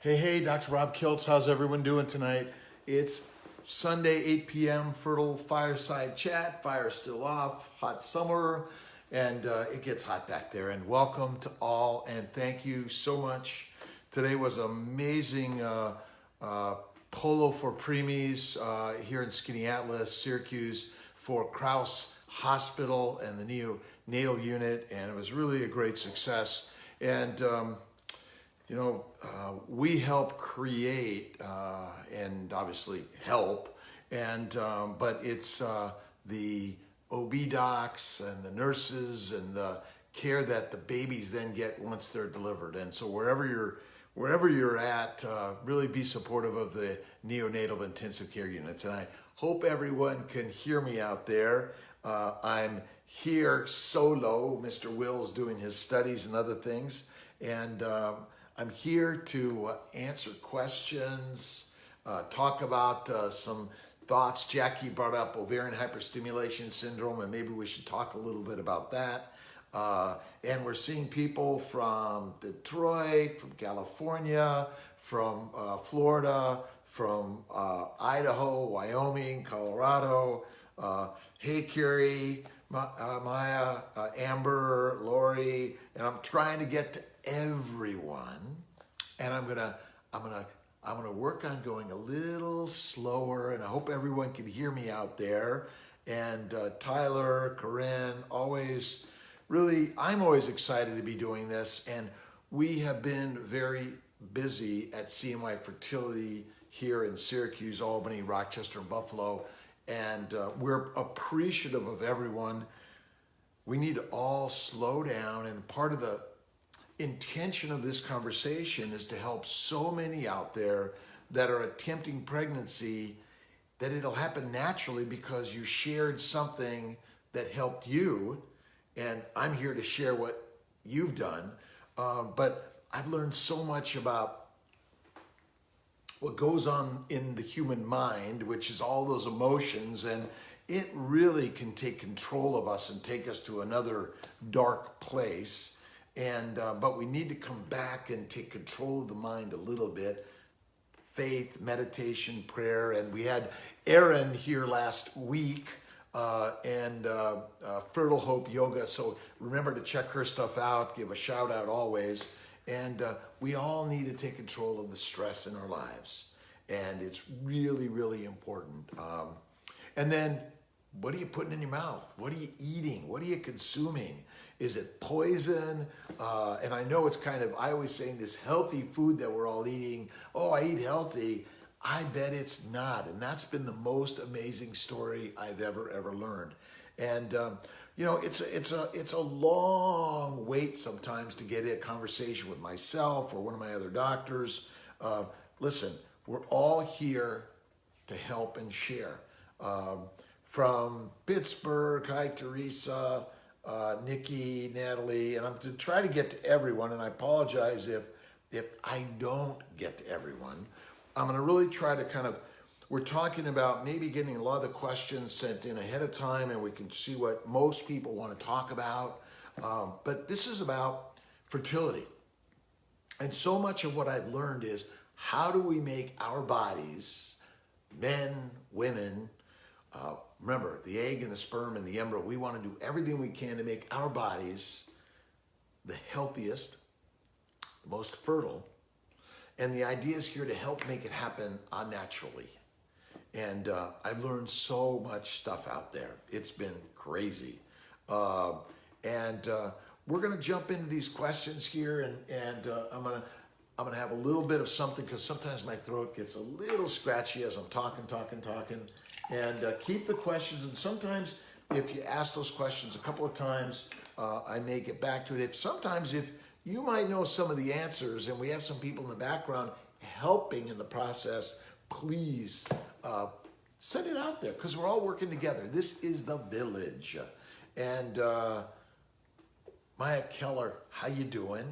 Hey, Dr. Rob Kiltz, how's everyone doing tonight? It's Sunday, 8 p.m., fertile fireside chat. Fire's still off, hot summer, and it gets hot back there. And welcome to all, and thank you so much. Today was amazing polo for preemies here in Skinny Atlas, Syracuse, for Krause Hospital and the neonatal unit, and it was really a great success. And we help create and obviously help, but it's the OB docs and the nurses and the care that the babies then get once they're delivered. And so wherever you're at, really be supportive of the neonatal intensive care units. And I hope everyone can hear me out there. I'm here solo. Mr. Will's doing his studies and other things. And I'm here to answer questions, talk about some thoughts. Jackie brought up ovarian hyperstimulation syndrome, and maybe we should talk a little bit about that. And we're seeing people from Detroit, from California, from Florida, from Idaho, Wyoming, Colorado. Hey, Carrie, Maya, Amber, Lori, and I'm trying to get to everyone, and I'm gonna work on going a little slower, and I hope everyone can hear me out there. And Tyler, Corinne, I'm always excited to be doing this, and we have been very busy at CMY Fertility here in Syracuse, Albany, Rochester, and Buffalo, and we're appreciative of everyone. We need to all slow down, and part of the intention of this conversation is to help so many out there that are attempting pregnancy that it'll happen naturally because you shared something that helped you, and I'm here to share what you've done. But I've learned so much about what goes on in the human mind, which is all those emotions, and it really can take control of us and take us to another dark place. And but we need to come back and take control of the mind a little bit. Faith, meditation, prayer, and we had Erin here last week and Fertile Hope Yoga. So remember to check her stuff out. Give a shout out always. And we all need to take control of the stress in our lives, and it's really, really important. And then, what are you putting in your mouth? What are you eating? What are you consuming? Is it poison? And I know it's I always say this healthy food that we're all eating, oh, I eat healthy. I bet it's not. And that's been the most amazing story I've ever learned. And, it's a long wait sometimes to get a conversation with myself or one of my other doctors. Listen, we're all here to help and share. From Pittsburgh, hi, Teresa, Nikki, Natalie, and I'm to try to get to everyone, and I apologize if I don't get to everyone. I'm going to really try to we're talking about maybe getting a lot of the questions sent in ahead of time, and we can see what most people want to talk about. But this is about fertility. And so much of what I've learned is, how do we make our bodies, men, women, remember, the egg and the sperm and the embryo, we want to do everything we can to make our bodies the healthiest, the most fertile. And the idea is here to help make it happen naturally. And I've learned so much stuff out there. It's been crazy. And we're going to jump into these questions here, and I'm going to have a little bit of something, because sometimes my throat gets a little scratchy as I'm talking. And keep the questions, and sometimes if you ask those questions a couple of times, I may get back to it. Sometimes if you might know some of the answers, and we have some people in the background helping in the process, please send it out there, because we're all working together. This is the village. And Maya Keller, how you doing?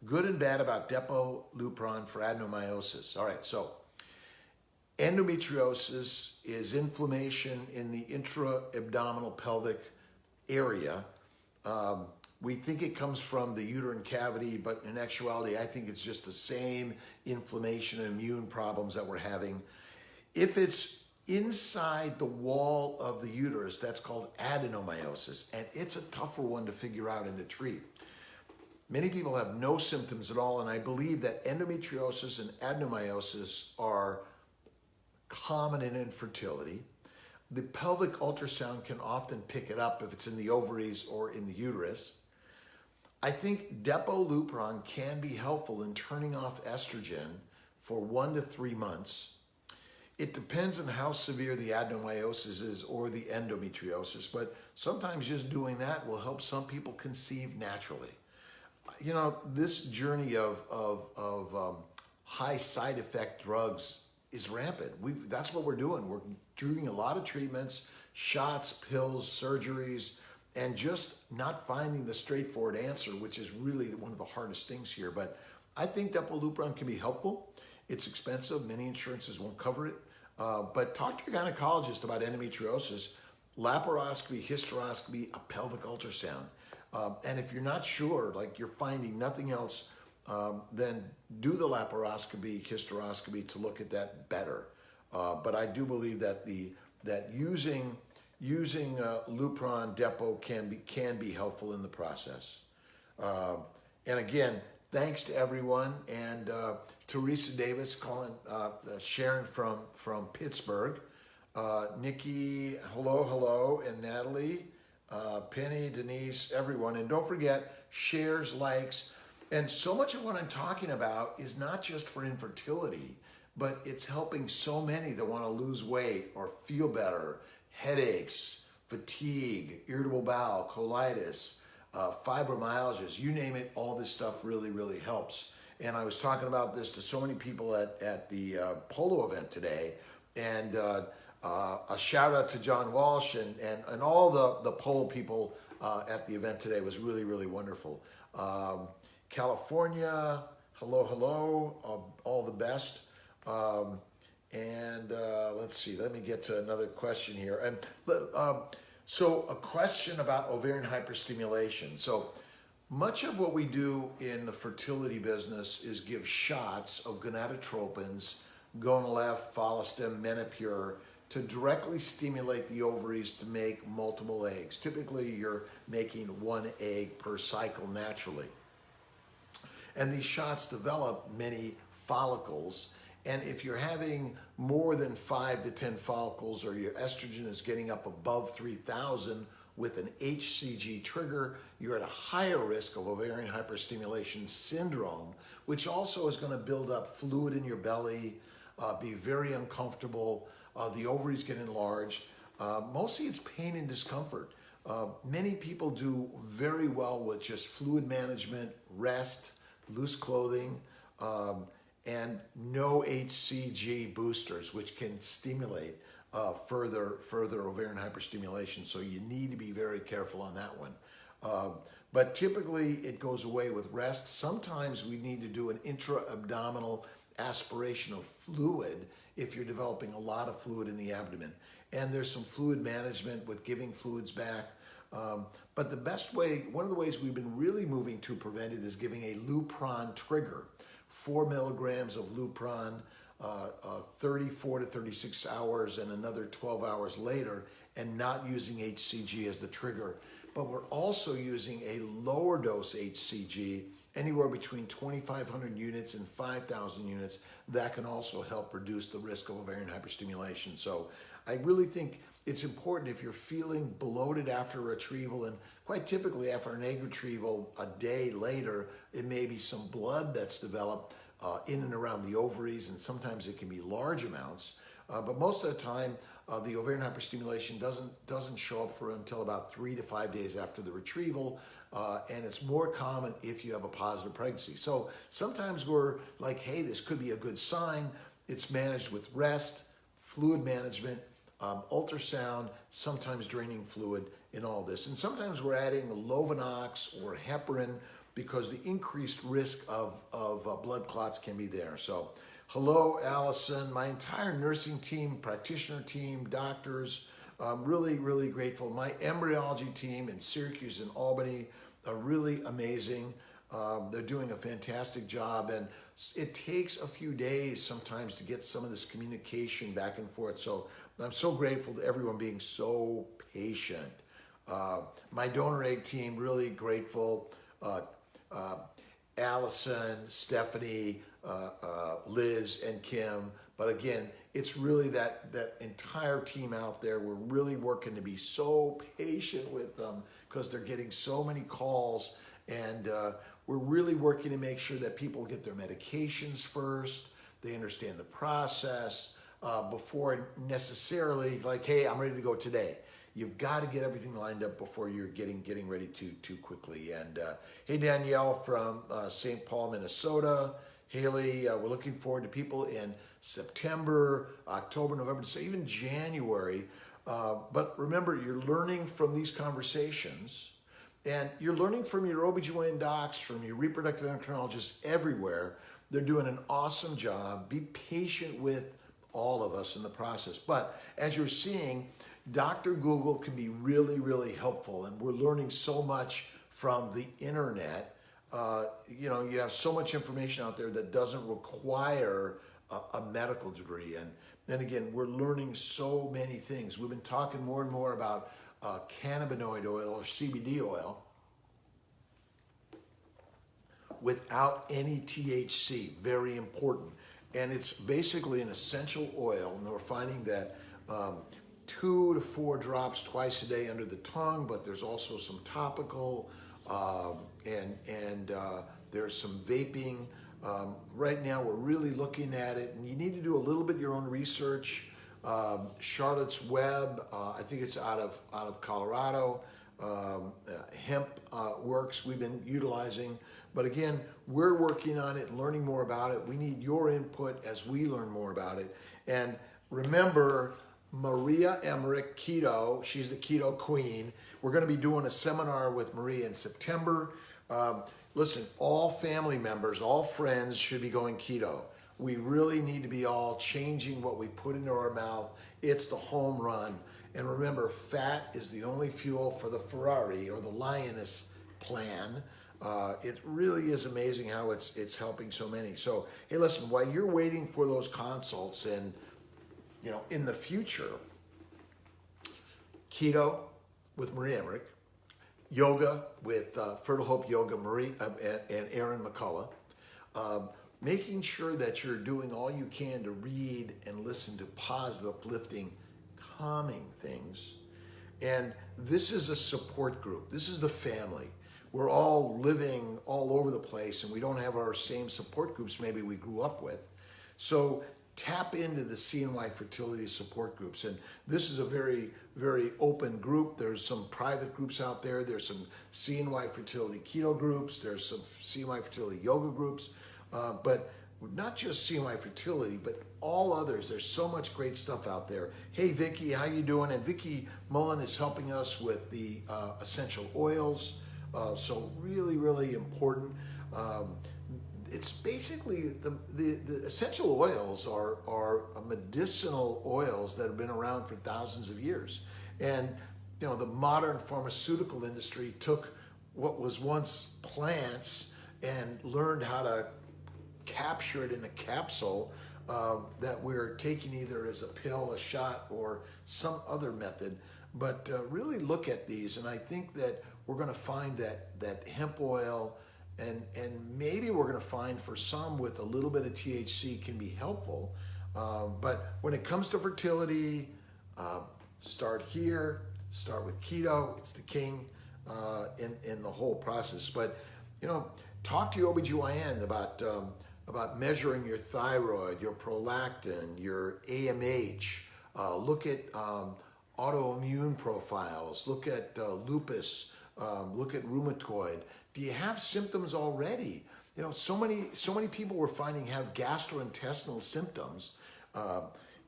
Good and bad about Depo-Lupron for adenomyosis. All right, so endometriosis is inflammation in the intra-abdominal pelvic area We think it comes from the uterine cavity, but in actuality, I think it's just the same inflammation and immune problems that we're having. If it's inside the wall of the uterus, that's called adenomyosis, and it's a tougher one to figure out and to treat. Many people have no symptoms at all, and I believe that endometriosis and adenomyosis are common in infertility. The pelvic ultrasound can often pick it up if it's in the ovaries or in the uterus. I think Depo-Lupron can be helpful in turning off estrogen for 1 to 3 months. It depends on how severe the adenomyosis is or the endometriosis, but sometimes just doing that will help some people conceive naturally. You know, this journey of high side effect drugs is rampant. That's what we're doing. We're doing a lot of treatments, shots, pills, surgeries, and just not finding the straightforward answer, which is really one of the hardest things here. But I think Depo-Lupron can be helpful. It's expensive. Many insurances won't cover it. But talk to your gynecologist about endometriosis, laparoscopy, hysteroscopy, a pelvic ultrasound. And if you're not sure, like you're finding nothing else, then do the laparoscopy, hysteroscopy to look at that better. But I do believe that using Lupron Depo can be helpful in the process. And again, thanks to everyone. And Teresa Davis calling, Sharon from Pittsburgh, Nikki, hello, and Natalie, Penny, Denise, everyone. And don't forget, shares, likes. And so much of what I'm talking about is not just for infertility, but it's helping so many that want to lose weight or feel better, headaches, fatigue, irritable bowel, colitis, fibromyalgia, you name it, all this stuff really, really helps. And I was talking about this to so many people at the polo event today, and a shout out to John Walsh and all the polo people at the event today. Was really, really wonderful. California, hello, all the best. And let's see, let me get to another question here. And so a question about ovarian hyperstimulation. So much of what we do in the fertility business is give shots of gonadotropins, Gonalef, Follistim, Menopur, to directly stimulate the ovaries to make multiple eggs. Typically, you're making 1 egg per cycle naturally. And these shots develop many follicles. And if you're having more than 5 to 10 follicles, or your estrogen is getting up above 3,000 with an HCG trigger, you're at a higher risk of ovarian hyperstimulation syndrome, which also is going to build up fluid in your belly, be very uncomfortable. The ovaries get enlarged. Mostly it's pain and discomfort. Many people do very well with just fluid management, rest, loose clothing, and no HCG boosters, which can stimulate further ovarian hyperstimulation. So you need to be very careful on that one. But typically it goes away with rest. Sometimes we need to do an intra-abdominal aspiration of fluid if you're developing a lot of fluid in the abdomen. And there's some fluid management with giving fluids back. But the best way, one of the ways we've been really moving to prevent it is giving a Lupron trigger. 4 milligrams of Lupron, 34 to 36 hours and another 12 hours later, and not using HCG as the trigger. But we're also using a lower dose HCG, anywhere between 2,500 units and 5,000 units. That can also help reduce the risk of ovarian hyperstimulation. So I really think it's important if you're feeling bloated after retrieval, and quite typically after an egg retrieval a day later, it may be some blood that's developed in and around the ovaries, and sometimes it can be large amounts. But most of the time, the ovarian hyperstimulation doesn't show up until about 3 to 5 days after the retrieval, and it's more common if you have a positive pregnancy. So sometimes we're like, hey, this could be a good sign. It's managed with rest, fluid management, ultrasound, sometimes draining fluid in all this. And sometimes we're adding Lovenox or heparin because the increased risk of blood clots can be there. So hello, Allison, my entire nursing team, practitioner team, doctors, really, really grateful. My embryology team in Syracuse and Albany, are really amazing. They're doing a fantastic job, and it takes a few days sometimes to get some of this communication back and forth. So I'm so grateful to everyone being so patient. My donor egg team, really grateful. Allison, Stephanie, Liz, and Kim. But again, it's really that entire team out there. We're really working to be so patient with them because they're getting so many calls, and we're really working to make sure that people get their medications first. They understand the process before necessarily like, hey, I'm ready to go today. You've got to get everything lined up before you're getting ready too quickly. And hey, Danielle from St. Paul, Minnesota. Haley, we're looking forward to people in September, October, November, so even January. But remember, you're learning from these conversations, and you're learning from your OBGYN docs, from your reproductive endocrinologists everywhere. They're doing an awesome job. Be patient with all of us in the process. But as you're seeing, Dr. Google can be really, really helpful, and we're learning so much from the internet. You have so much information out there that doesn't require a medical degree. And then again, we're learning so many things. We've been talking more and more about cannabinoid oil or CBD oil without any THC, very important. And it's basically an essential oil, and we're finding that 2 to 4 drops twice a day under the tongue, but there's also some topical, and there's some vaping. Right now we're really looking at it, and you need to do a little bit of your own research. Charlotte's Web, I think it's out of Colorado. Hemp Works we've been utilizing. But again, we're working on it, learning more about it. We need your input as we learn more about it. And remember, Maria Emmerich, Keto, she's the Keto Queen. We're going to be doing a seminar with Maria in September. Listen, all family members, all friends should be going keto. We really need to be all changing what we put into our mouth. It's the home run. And remember, fat is the only fuel for the Ferrari or the Lioness plan. It really is amazing how it's helping so many. So, hey, listen, while you're waiting for those consults and in the future, keto with Maria Emmerich, yoga with Fertile Hope Yoga, Marie and Aaron McCullough, making sure that you're doing all you can to read and listen to positive, uplifting, calming things. And this is a support group. This is the family. We're all living all over the place, and we don't have our same support groups maybe we grew up with. So tap into the CNY fertility support groups. And this is a very, very open group. There's some private groups out there. There's some CNY fertility keto groups. There's some CNY fertility yoga groups. But not just CNY fertility, but all others. There's so much great stuff out there. Hey, Vicki, how you doing? And Vicki Mullen is helping us with the essential oils. So really, really important. It's basically the essential oils are medicinal oils that have been around for thousands of years. And the modern pharmaceutical industry took what was once plants and learned how to capture it in a capsule that we're taking either as a pill, a shot, or some other method. But really look at these, and I think that we're going to find that hemp oil, and maybe we're going to find for some with a little bit of THC can be helpful. But when it comes to fertility, start here, start with keto. It's the king in the whole process. But talk to your OBGYN about measuring your thyroid, your prolactin, your AMH. Look at autoimmune profiles. Look at lupus. Look at rheumatoid. Do you have symptoms already? So many people we're finding have gastrointestinal symptoms,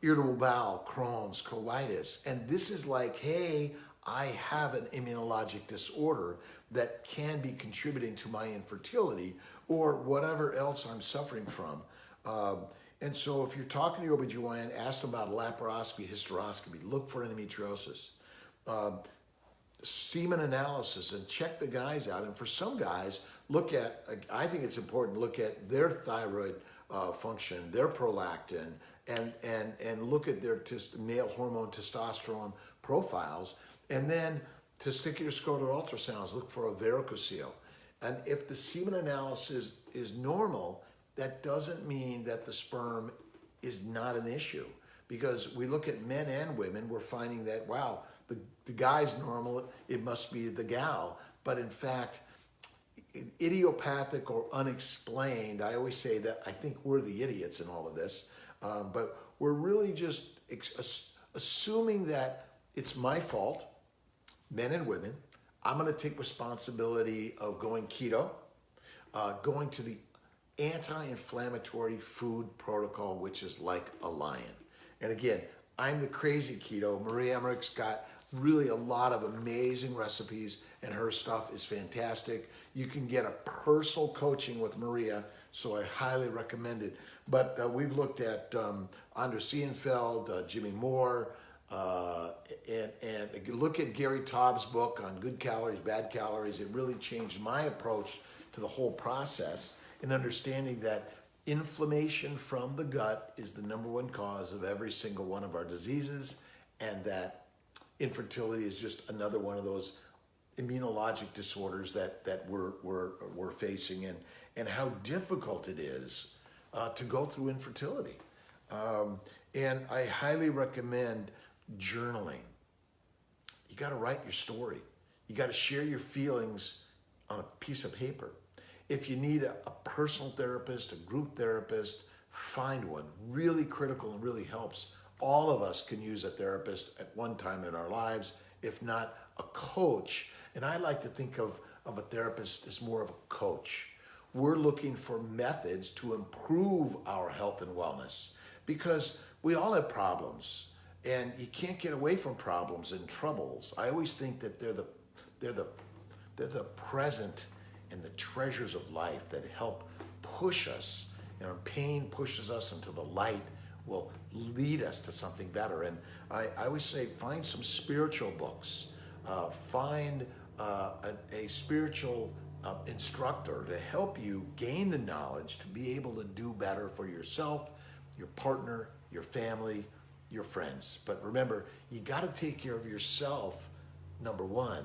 irritable bowel, Crohn's, colitis, and this is like, hey, I have an immunologic disorder that can be contributing to my infertility or whatever else I'm suffering from. And so if you're talking to your OBGYN, ask them about laparoscopy, hysteroscopy, look for endometriosis. semen analysis and check the guys out. And for some guys, I think it's important to look at their thyroid function, their prolactin, and look at their male hormone testosterone profiles. And then testicular scrotal ultrasounds, look for a varicocele. And if the semen analysis is normal, that doesn't mean that the sperm is not an issue. Because we look at men and women, we're finding that, wow, the guy's normal, it must be the gal. But in fact, idiopathic or unexplained, I always say that I think we're the idiots in all of this, but we're really just assuming that it's my fault, men and women. I'm going to take responsibility of going keto, going to the anti-inflammatory food protocol, which is like a lion. And again, I'm the crazy keto. Marie Emmerich's got really a lot of amazing recipes, and her stuff is fantastic. You can get a personal coaching with Maria, so I highly recommend it. But we've looked at Andrew Seinfeld, Jimmy Moore, and look at Gary Taub's book on good calories, bad calories. It really changed my approach to the whole process in understanding that inflammation from the gut is the #1 cause of every single one of our diseases, and that infertility is just another one of those immunologic disorders that we're facing, and how difficult it is to go through infertility. And I highly recommend journaling. You got to write your story. You got to share your feelings on a piece of paper. If you need a personal therapist, a group therapist, find one. Really critical and really helps. All of us can use a therapist at one time in our lives, if not a coach. And I like to think of a therapist as more of a coach. We're looking for methods to improve our health and wellness, because we all have problems, and you can't get away from problems and troubles. I always think that they're the present and the treasures of life that help push us. Pain pushes us into the light, will lead us to something better. And I always say, find some spiritual books. Find a spiritual instructor to help you gain the knowledge to be able to do better for yourself, your partner, your family, your friends. But remember, you got to take care of yourself, #1,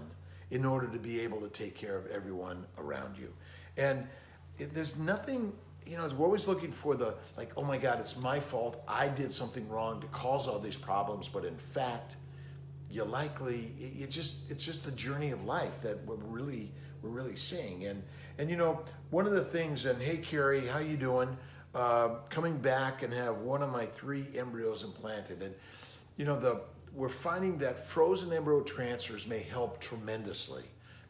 in order to be able to take care of everyone around you. And there's nothing, we're always looking for oh my God, it's my fault. I did something wrong to cause all these problems. But in fact, it's just the journey of life that we're really seeing. And one of the things, and hey, Carrie, how you doing? Coming back and have one of my 3 embryos implanted. And, we're finding that frozen embryo transfers may help tremendously,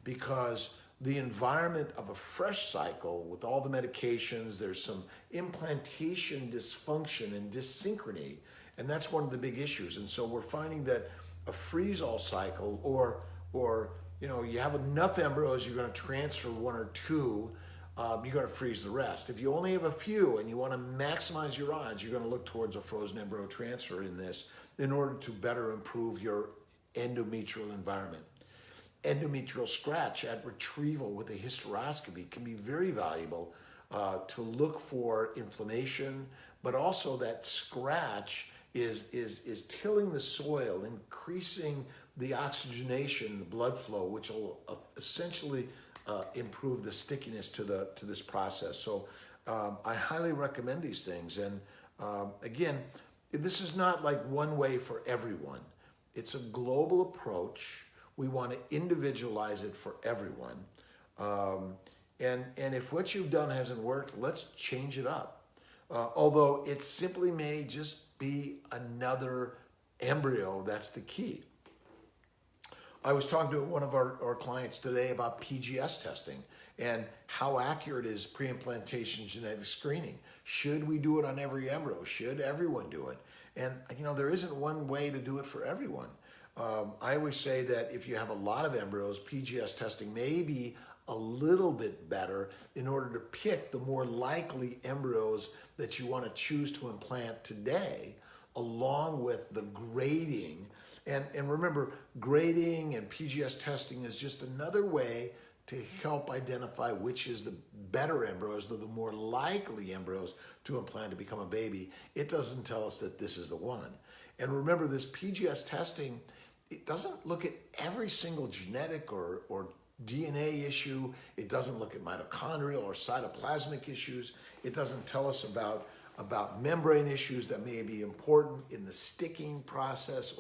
because the environment of a fresh cycle with all the medications, there's some implantation dysfunction and dyssynchrony, and that's one of the big issues. And so we're finding that a freeze-all cycle, or you have enough embryos, you're going to transfer 1 or 2, you're going to freeze the rest. If you only have a few and you want to maximize your odds, you're going to look towards a frozen embryo transfer in this, in order to better improve your endometrial environment. Endometrial scratch at retrieval with a hysteroscopy can be very valuable to look for inflammation, but also that scratch is tilling the soil, increasing the oxygenation, the blood flow, which will essentially improve the stickiness to this process. So I highly recommend these things. And again, this is not like one way for everyone. It's a global approach. We want to individualize it for everyone. And if what you've done hasn't worked, let's change it up. Although it simply may just be another embryo, that's the key. I was talking to one of our clients today about PGS testing and how accurate is pre-implantation genetic screening. Should we do it on every embryo? Should everyone do it? And there isn't one way to do it for everyone. I always say that if you have a lot of embryos, PGS testing may be a little bit better in order to pick the more likely embryos that you want to choose to implant today, along with the grading And remember, grading and PGS testing is just another way to help identify which is the better embryos, the more likely embryos to implant to become a baby. It doesn't tell us that this is the one. And remember, this PGS testing, it doesn't look at every single genetic or DNA issue. It doesn't look at mitochondrial or cytoplasmic issues. It doesn't tell us about membrane issues that may be important in the sticking process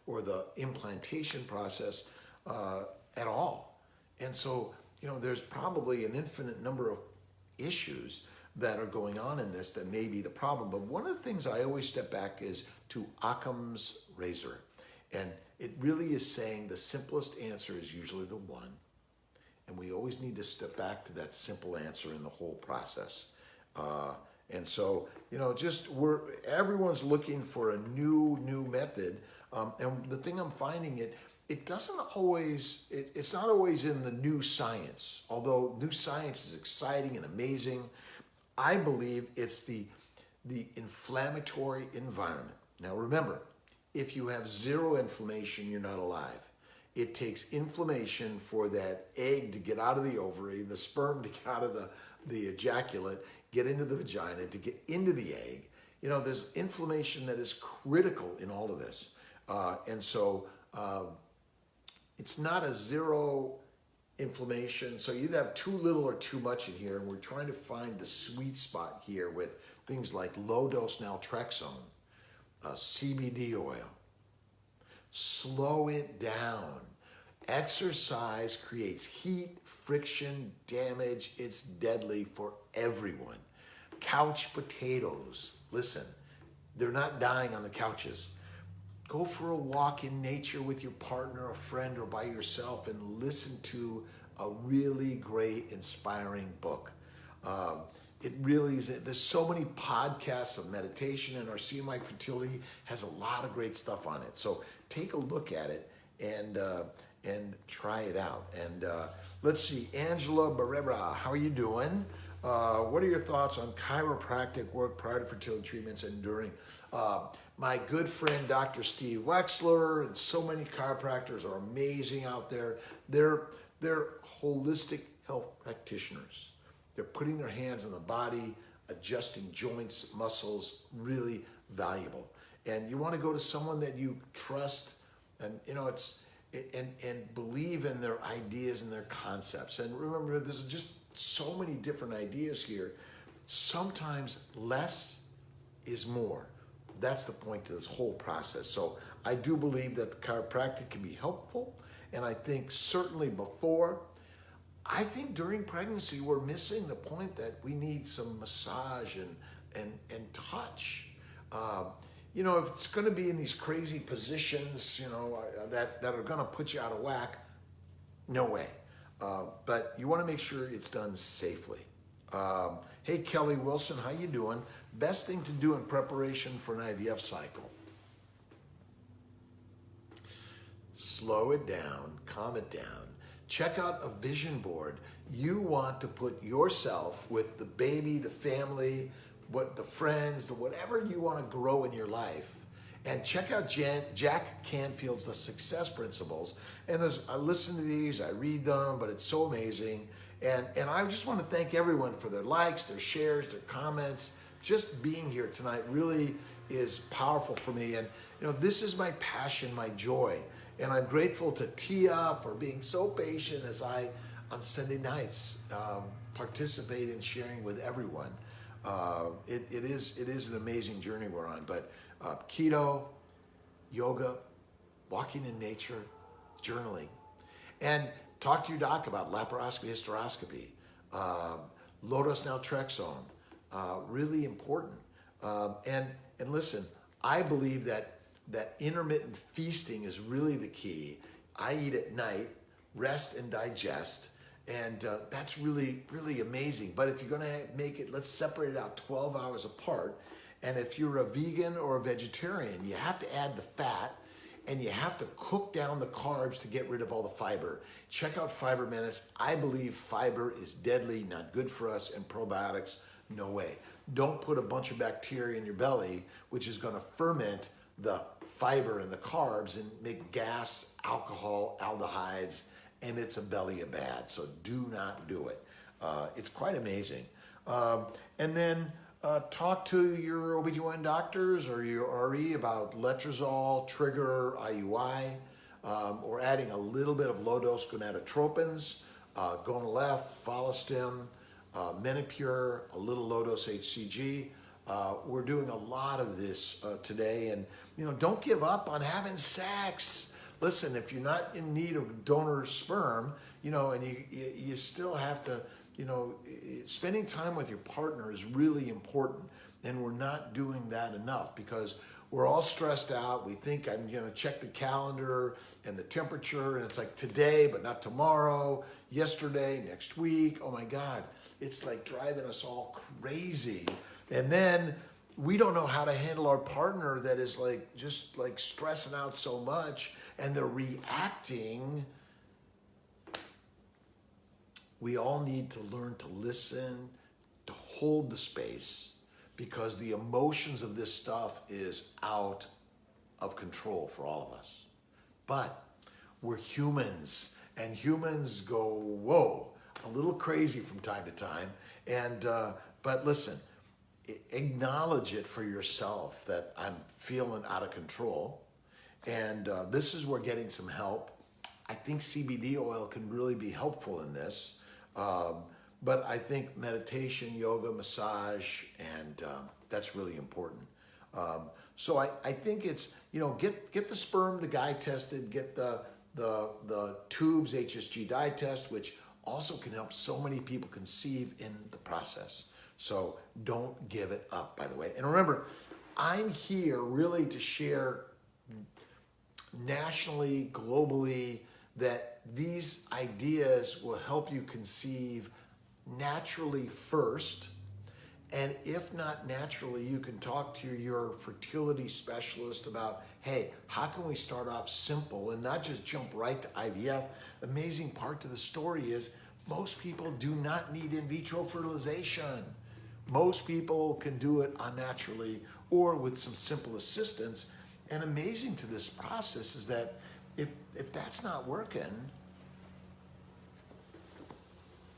or the implantation process at all. And so, there's probably an infinite number of issues that are going on in this that may be the problem. But one of the things I always step back is to Occam's razor. And it really is saying the simplest answer is usually the one. And we always need to step back to that simple answer in the whole process. And so, everyone's looking for a new method. And the thing I'm finding it doesn't always, it's not always in the new science. Although new science is exciting and amazing, I believe it's the inflammatory environment. Now remember, if you have zero inflammation, you're not alive. It takes inflammation for that egg to get out of the ovary, the sperm to get out of the ejaculate, get into the vagina, to get into the egg. There's inflammation that is critical in all of this. And so it's not a zero inflammation. So you either have too little or too much in here. And we're trying to find the sweet spot here with things like low dose naltrexone, CBD oil. Slow it down. Exercise creates heat, friction, damage. It's deadly for everyone. Couch potatoes. Listen, they're not dying on the couches. Go for a walk in nature with your partner, a friend, or by yourself and listen to a really great, inspiring book. It really is. There's so many podcasts of meditation, and our CMI Fertility has a lot of great stuff on it. So take a look at it and try it out. And let's see, Angela Barrera, how are you doing? What are your thoughts on chiropractic work prior to fertility treatments and during? My good friend, Dr. Steve Wexler, and so many chiropractors are amazing out there. They're holistic health practitioners. They're putting their hands on the body, adjusting joints, muscles, really valuable. And you want to go to someone that you trust and, and believe in their ideas and their concepts. And remember, there's just so many different ideas here. Sometimes less is more. That's the point to this whole process. So I do believe that the chiropractic can be helpful. And I think certainly before, I think during pregnancy, we're missing the point that we need some massage and touch. If it's going to be in these crazy positions, that are going to put you out of whack, no way. But you want to make sure it's done safely. Hey, Kelly Wilson, how you doing? Best thing to do in preparation for an IVF cycle. Slow it down, calm it down. Check out a vision board. You want to put yourself with the baby, the family, the friends, whatever you want to grow in your life. And check out Jack Canfield's The Success Principles. And I listen to these, I read them, but it's so amazing. And I just want to thank everyone for their likes, their shares, their comments. Just being here tonight really is powerful for me. And this is my passion, my joy. And I'm grateful to Tia for being so patient as I, on Sunday nights, participate in sharing with everyone. It is an amazing journey we're on. But keto, yoga, walking in nature, journaling. And talk to your doc about laparoscopy, hysteroscopy, low-dose naltrexone, really important. And listen, I believe that intermittent feasting is really the key. I eat at night, rest and digest, and that's really, really amazing. But if you're gonna make it, let's separate it out 12 hours apart. And if you're a vegan or a vegetarian, you have to add the fat and you have to cook down the carbs to get rid of all the fiber. Check out Fiber Menace. I believe fiber is deadly, not good for us, and probiotics, no way. Don't put a bunch of bacteria in your belly, which is gonna ferment the fiber and the carbs and make gas, alcohol, aldehydes, and it's a belly of bad. So do not do it. It's quite amazing. And then talk to your OBGYN doctors or your RE about letrozole, trigger, IUI, or adding a little bit of low-dose gonadotropins, Gonalef, Follistim, Menopur, a little low-dose HCG. We're doing a lot of this today, and don't give up on having sex. Listen, if you're not in need of donor sperm, and you still have to, spending time with your partner is really important, and we're not doing that enough because we're all stressed out. We think I'm going to check the calendar and the temperature, and it's like today, but not tomorrow, yesterday, next week. Oh my God, it's like driving us all crazy. And then we don't know how to handle our partner that is just stressing out so much, and they're reacting. We all need to learn to listen, to hold the space, because the emotions of this stuff is out of control for all of us. But we're humans, and humans go, whoa, a little crazy from time to time. And but listen, acknowledge it for yourself that I'm feeling out of control. And this is where getting some help. I think CBD oil can really be helpful in this. But I think meditation, yoga, massage, and that's really important. So I think it's, get the sperm, the guy tested, get the tubes HSG dye test, which also can help so many people conceive in the process. So don't give it up, by the way. And remember, I'm here really to share nationally, globally, that these ideas will help you conceive naturally first. And if not naturally, you can talk to your fertility specialist about, hey, how can we start off simple and not just jump right to IVF? Amazing part to the story is most people do not need in vitro fertilization. Most people can do it unnaturally or with some simple assistance. And amazing to this process is that if that's not working,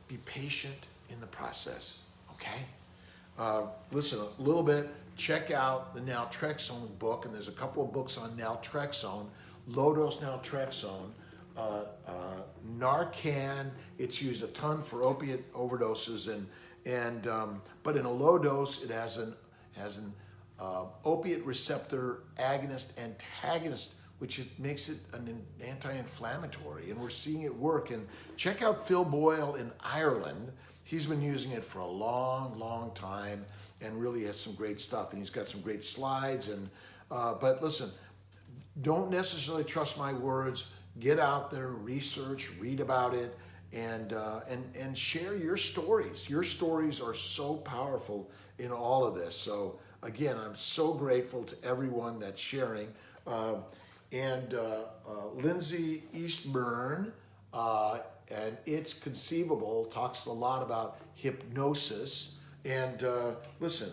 be patient in the process, okay? Listen, a little bit, check out the naltrexone book, and there's a couple of books on naltrexone, low-dose naltrexone, Narcan. It's used a ton for opiate overdoses, but in a low dose, it has an opiate receptor agonist antagonist, which makes it an anti-inflammatory, and we're seeing it work. And check out Phil Boyle in Ireland. He's been using it for a long, long time and really has some great stuff. And he's got some great slides. And but listen, don't necessarily trust my words. Get out there, research, read about it, and share your stories. Your stories are so powerful in all of this. So again, I'm so grateful to everyone that's sharing. Lindsay Eastburn, and It's Conceivable, talks a lot about hypnosis. And listen,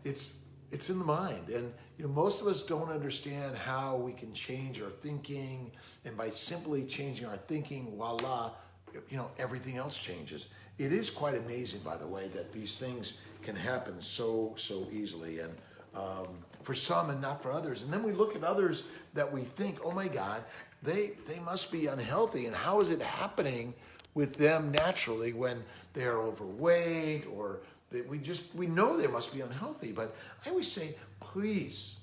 it's in the mind. And most of us don't understand how we can change our thinking. And by simply changing our thinking, voila, everything else changes. It is quite amazing, by the way, that these things can happen so easily. And for some and not for others. And then we look at others that we think, oh my God, they must be unhealthy. And how is it happening with them naturally when they're overweight or we know they must be unhealthy. But I always say, please,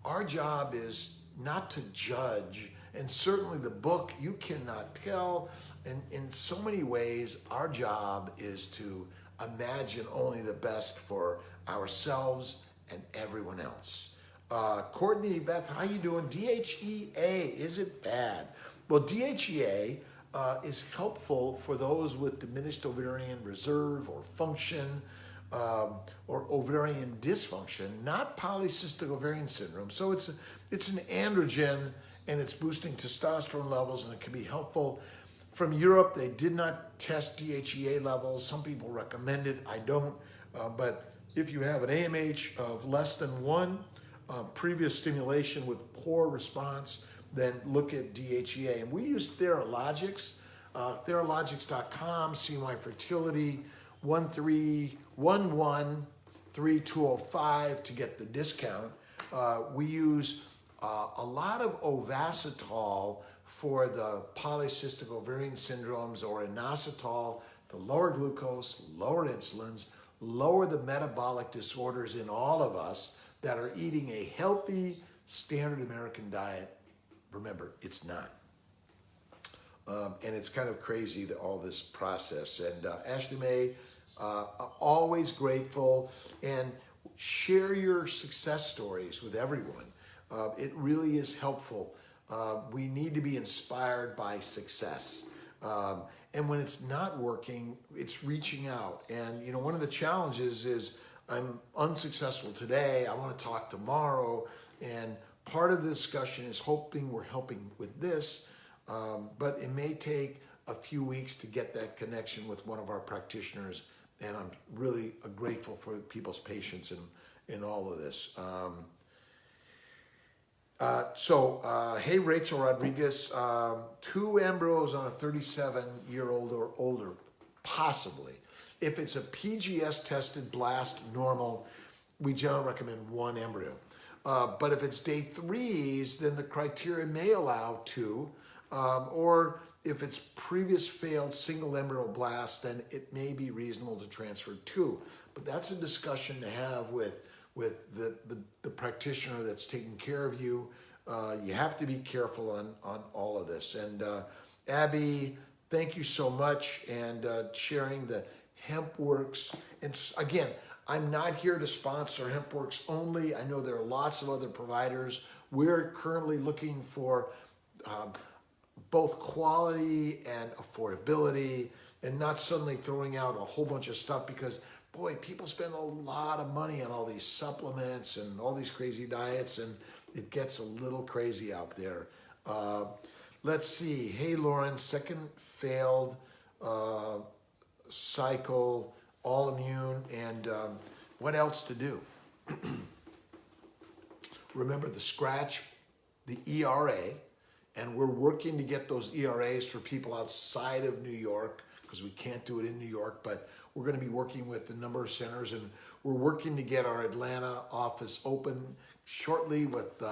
our job is not to judge. And certainly the book, you cannot tell. And in so many ways, our job is to imagine only the best for ourselves and everyone else. Courtney, Beth, how you doing? DHEA, is it bad? Well, DHEA is helpful for those with diminished ovarian reserve or function or ovarian dysfunction, not polycystic ovarian syndrome. So it's an androgen, and it's boosting testosterone levels, and it can be helpful. From Europe, they did not test DHEA levels. Some people recommend it. I don't. But if you have an AMH of less than 1, previous stimulation with poor response, then look at DHEA. And we use Theralogics, theralogics.com, CMY Fertility, 13113-205 to get the discount. We use a lot of Ovasitol for the polycystic ovarian syndromes, or inositol to lower glucose, lower insulins, lower the metabolic disorders in all of us that are eating a healthy standard American diet. Remember, it's not. And it's kind of crazy, all this process. And Ashley May, always grateful, and share your success stories with everyone. It really is helpful. We need to be inspired by success. And when it's not working, it's reaching out. And you know, one of the challenges is I'm unsuccessful today, I want to talk tomorrow, and part of the discussion is hoping we're helping with this, but it may take a few weeks to get that connection with one of our practitioners, and I'm really grateful for people's patience in all of this. Hey, Rachel Rodriguez, 2 embryos on a 37-year-old or older, possibly. If it's a PGS tested blast normal, we generally recommend 1 embryo. But if it's day 3s, then the criteria may allow 2, or if it's previous failed single embryo blast, then it may be reasonable to transfer 2. But that's a discussion to have with the practitioner that's taking care of you. You have to be careful on all of this. And Abby, thank you so much, and sharing the HempWorks. And again, I'm not here to sponsor HempWorks only. I know there are lots of other providers. We're currently looking for both quality and affordability, and not suddenly throwing out a whole bunch of stuff, because boy, people spend a lot of money on all these supplements and all these crazy diets, and it gets a little crazy out there. Let's see. Hey, Lauren, second failed cycle, all immune, and what else to do? Remember the scratch, the ERA, and we're working to get those ERAs for people outside of New York, because we can't do it in New York, but we're going to be working with a number of centers, and we're working to get our Atlanta office open shortly with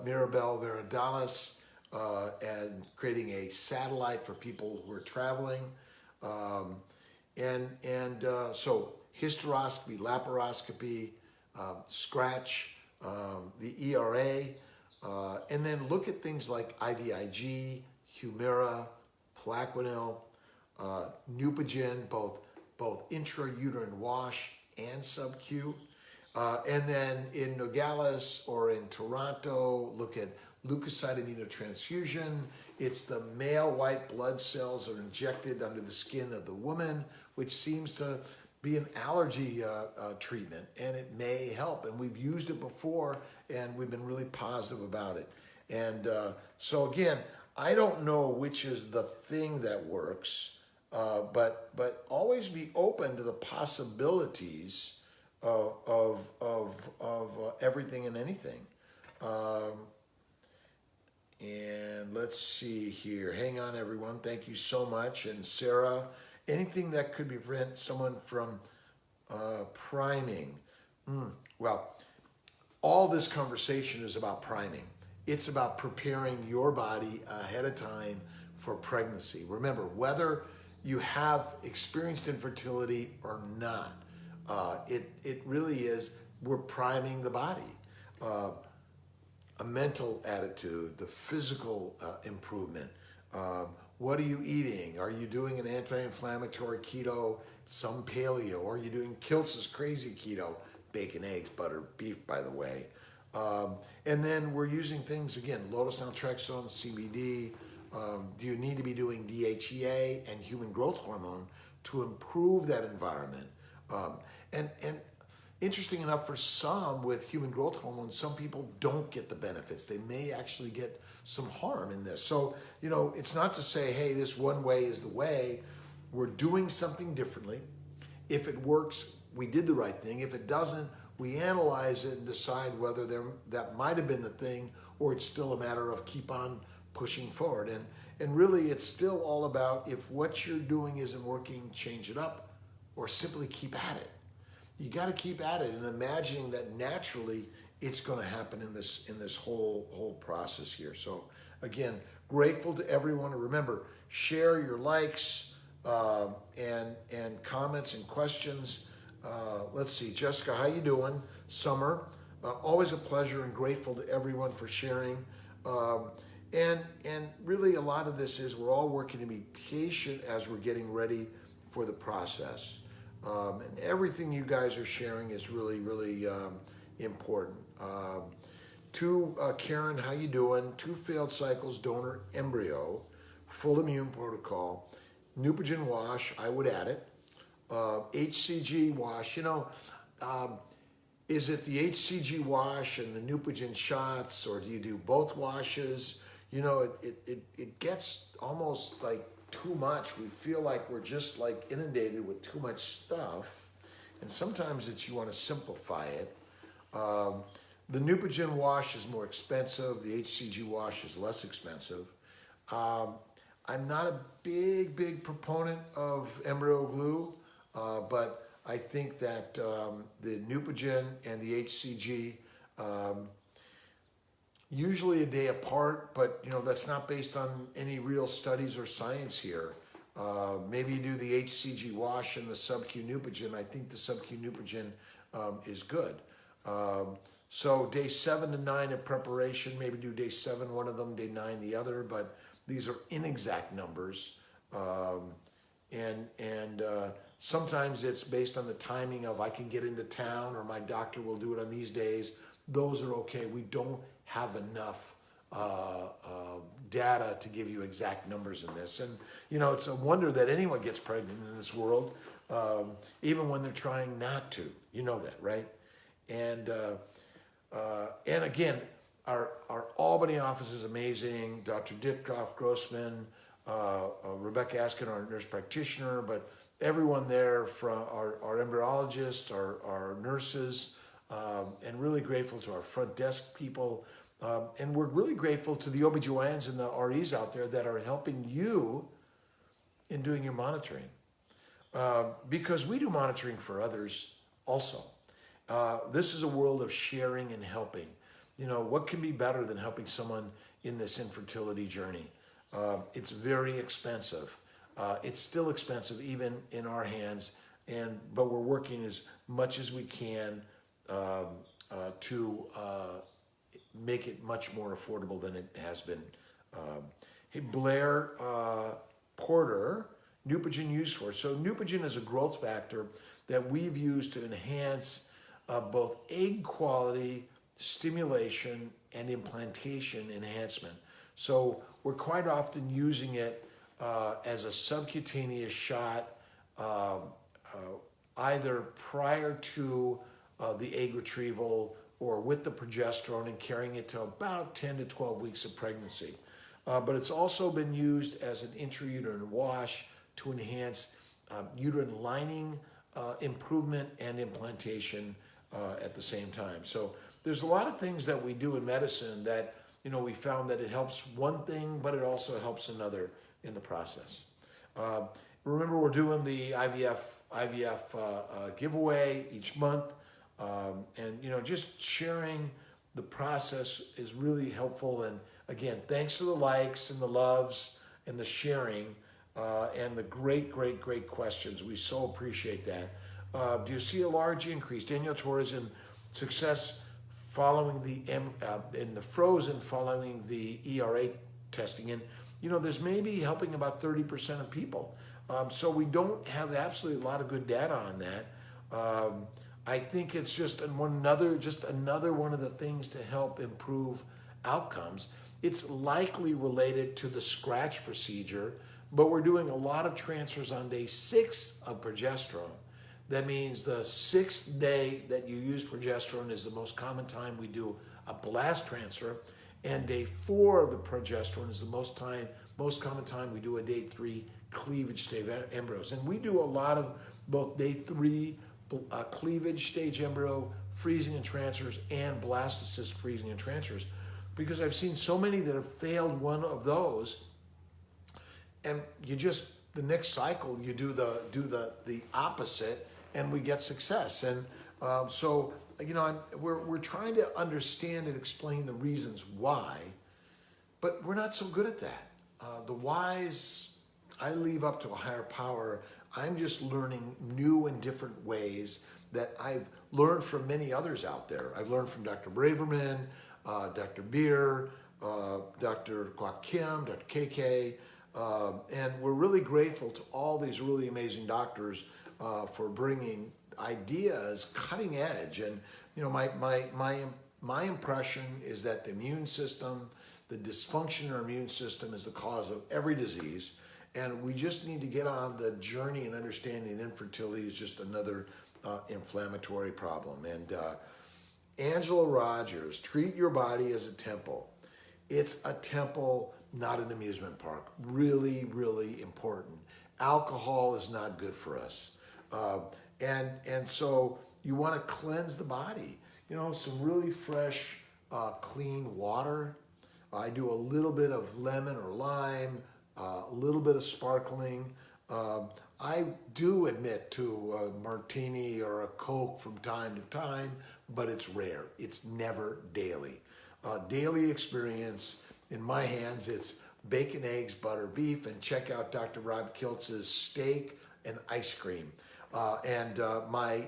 Mirabel Veradalis, and creating a satellite for people who are traveling. So hysteroscopy, laparoscopy, scratch, the ERA, and then look at things like IVIG, Humira, Plaquenil, Neupogen, both intrauterine wash and sub-Q. And then in Nogales or in Toronto, look at leukocyte immunotransfusion. It's the male white blood cells are injected under the skin of the woman, which seems to be an allergy treatment, and it may help. And we've used it before, and we've been really positive about it. And so again, I don't know which is the thing that works, but always be open to the possibilities of everything and anything. And let's see here. Hang on, everyone. Thank you so much. And Sarah, anything that could prevent someone from priming? Well, all this conversation is about priming. It's about preparing your body ahead of time for pregnancy. Remember, whether you have experienced infertility or not, it really is, we're priming the body. A mental attitude, the physical improvement. What are you eating? Are you doing an anti-inflammatory keto, some paleo? Or are you doing Kiltz's crazy keto, bacon, eggs, butter, beef, by the way? And then we're using things, again, lotus naltrexone, CBD. Do you need to be doing DHEA and human growth hormone to improve that environment? And interesting enough, for some with human growth hormone, some people don't get the benefits. They may actually get some harm in this. So, you know, it's not to say, hey, this one way is the way. We're doing something differently. If it works, we did the right thing. If it doesn't, we analyze it and decide whether that might have been the thing, or it's still a matter of keep on pushing forward. And really, it's still all about, if what you're doing isn't working, change it up, or simply keep at it. You got to keep at it and imagining that naturally it's going to happen in this whole process here. So again, grateful to everyone. Remember, share your likes and comments and questions. Let's see, Jessica, how you doing? Summer, always a pleasure, and grateful to everyone for sharing. And really, a lot of this is we're all working to be patient as we're getting ready for the process. And everything you guys are sharing is really, really important. Karen, how you doing? 2 failed cycles, donor embryo, full immune protocol, Neupogen wash, I would add it. HCG wash, is it the HCG wash and the Neupogen shots, or do you do both washes? It gets almost like too much. We feel like we're just like inundated with too much stuff. And sometimes you want to simplify it. The Neupogen wash is more expensive. The HCG wash is less expensive. I'm not a big proponent of embryo glue, but I think that the Neupogen and the HCG, usually a day apart, but that's not based on any real studies or science here. Maybe you do the HCG wash and the sub-Q Neupogen. I think the sub-Q Neupogen is good. So day 7 to 9 of preparation, maybe do day 7 one of them, day 9 the other, but these are inexact numbers. And sometimes it's based on the timing of I can get into town, or my doctor will do it on these days. Those are okay. We don't have enough data to give you exact numbers in this. And it's a wonder that anyone gets pregnant in this world, even when they're trying not to. You know that, right? And again, our Albany office is amazing. Dr. Ditkoff, Grossman, Rebecca Askin, our nurse practitioner, but everyone there, from our embryologists, our nurses, and really grateful to our front desk people. And we're really grateful to the OBGYNs and the REs out there that are helping you in doing your monitoring. Because we do monitoring for others also. This is a world of sharing and helping. What can be better than helping someone in this infertility journey? It's very expensive. It's still expensive even in our hands, but we're working as much as we can to make it much more affordable than it has been. Hey, Blair Porter, Neupogen used for. So Neupogen is a growth factor that we've used to enhance both egg quality, stimulation, and implantation enhancement. So we're quite often using it as a subcutaneous shot, either prior to the egg retrieval or with the progesterone, and carrying it to about 10 to 12 weeks of pregnancy. But it's also been used as an intrauterine wash to enhance uterine lining improvement and implantation at the same time. So there's a lot of things that we do in medicine that we found that it helps one thing, but it also helps another in the process. Remember, we're doing the IVF giveaway each month, and just sharing the process is really helpful. And again, thanks to the likes and the loves and the sharing and the great questions. We so appreciate that. Do you see a large increase? Daniel Torres, in success following in the frozen following the ERA testing, and there's maybe helping about 30% of people. So we don't have absolutely a lot of good data on that. I think it's just another one of the things to help improve outcomes. It's likely related to the scratch procedure, but we're doing a lot of transfers on day 6 of progesterone. That means the 6th day that you use progesterone is the most common time we do a blast transfer, and day 4 of the progesterone is the most common time we do a day 3 cleavage stage embryos. And we do a lot of both day 3 cleavage stage embryo freezing and transfers and blastocyst freezing and transfers, because I've seen so many that have failed one of those, and you just, the next cycle you do the opposite, and we get success. And so we're trying to understand and explain the reasons why, but we're not so good at that. The whys I leave up to a higher power. I'm just learning new and different ways that I've learned from many others out there. I've learned from Dr. Braverman, Dr. Beer, Dr. Kwok Kim, Dr. KK, and we're really grateful to all these really amazing doctors for bringing ideas cutting edge. And my impression is that the immune system, the dysfunction in our immune system, is the cause of every disease. And we just need to get on the journey and understanding that infertility is just another inflammatory problem. And Angela Rogers, treat your body as a temple. It's a temple, not an amusement park. Really, really important. Alcohol is not good for us. And so you want to cleanse the body. Some really fresh, clean water. I do a little bit of lemon or lime, a little bit of sparkling. I do admit to a martini or a Coke from time to time, but it's rare. It's never daily. Daily experience, in my hands, it's bacon, eggs, butter, beef, and check out Dr. Rob Kiltz's steak and ice cream. And my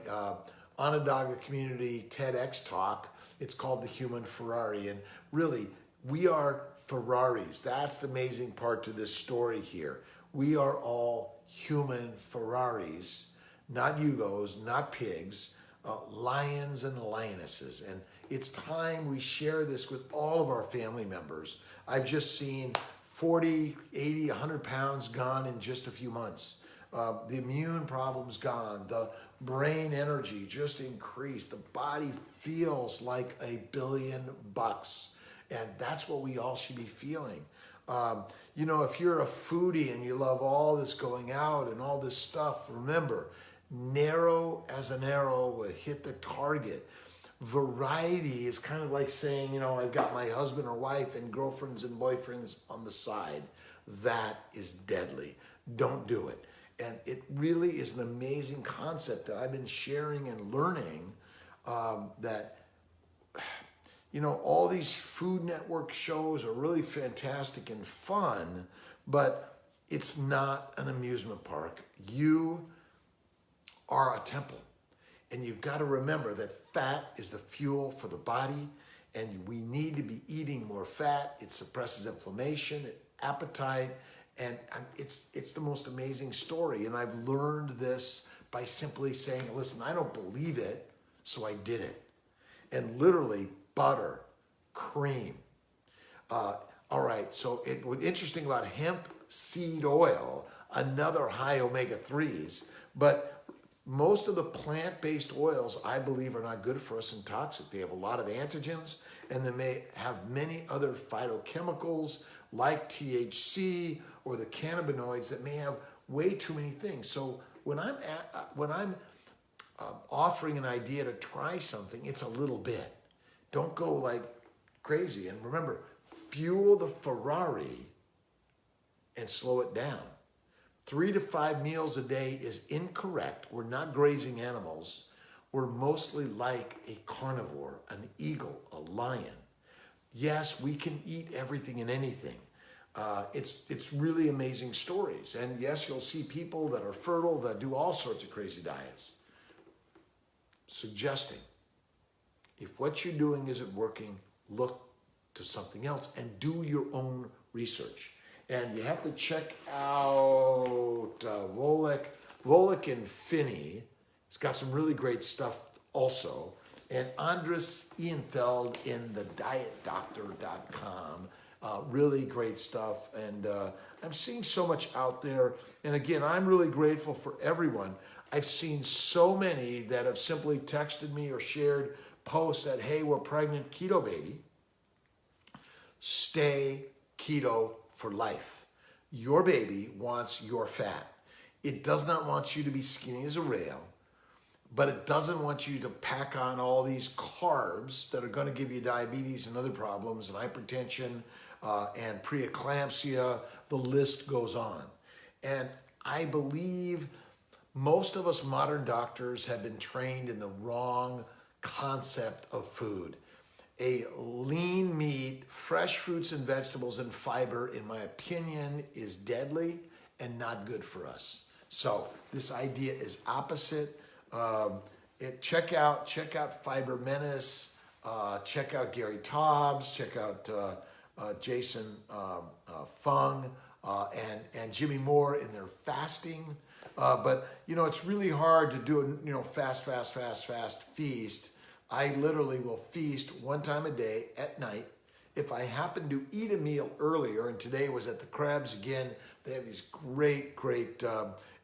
Onondaga Community TEDx talk, it's called The Human Ferrari. And really, we are Ferraris. That's the amazing part to this story here. We are all human Ferraris, not Yugos, not pigs, lions and lionesses. And it's time we share this with all of our family members. I've just seen 40, 80, 100 pounds gone in just a few months. The immune problem's gone. The brain energy just increased. The body feels like $1 billion. And that's what we all should be feeling. If you're a foodie and you love all this going out and all this stuff, remember, narrow as an arrow will hit the target. Variety is kind of like saying, I've got my husband or wife and girlfriends and boyfriends on the side. That is deadly. Don't do it. And it really is an amazing concept that I've been sharing and learning, that all these Food Network shows are really fantastic and fun, but it's not an amusement park. You are a temple. And you've got to remember that fat is the fuel for the body, and we need to be eating more fat. It suppresses inflammation, appetite, and it's the most amazing story. And I've learned this by simply saying, listen, I don't believe it, so I did it. And literally, butter, cream. All right, so what's interesting about hemp seed oil, another high omega-3s, but most of the plant-based oils, I believe, are not good for us and toxic. They have a lot of antigens, and they may have many other phytochemicals like THC or the cannabinoids that may have way too many things. So when I'm offering an idea to try something, it's a little bit. Don't go like crazy. And remember, fuel the Ferrari and slow it down. 3 to 5 meals a day is incorrect. We're not grazing animals. We're mostly like a carnivore, an eagle, a lion. Yes, we can eat everything and anything. It's really amazing stories. And yes, you'll see people that are fertile that do all sorts of crazy diets. Suggesting, if what you're doing isn't working, look to something else and do your own research. And you have to check out Volek and Finney. He's got some really great stuff also. And Andres Ienfeld in thedietdoctor.com. Really great stuff. And I'm seeing so much out there. And again, I'm really grateful for everyone. I've seen so many that have simply texted me or shared posts that, hey, we're pregnant, keto baby. Stay keto for life. Your baby wants your fat. It does not want you to be skinny as a rail. but it doesn't want you to pack on all these carbs that are going to give you diabetes and other problems and hypertension and preeclampsia. The list goes on. And I believe most of us modern doctors have been trained in the wrong concept of food. A lean meat, fresh fruits and vegetables and fiber, in my opinion, is deadly and not good for us. So this idea is opposite. Check out Fiber Menace, check out Gary Taubes, check out Jason Fung and Jimmy Moore in their fasting. But it's really hard to do a fast feast. I literally will feast one time a day at night. If I happen to eat a meal earlier, and today was at the Krebs again, they have these great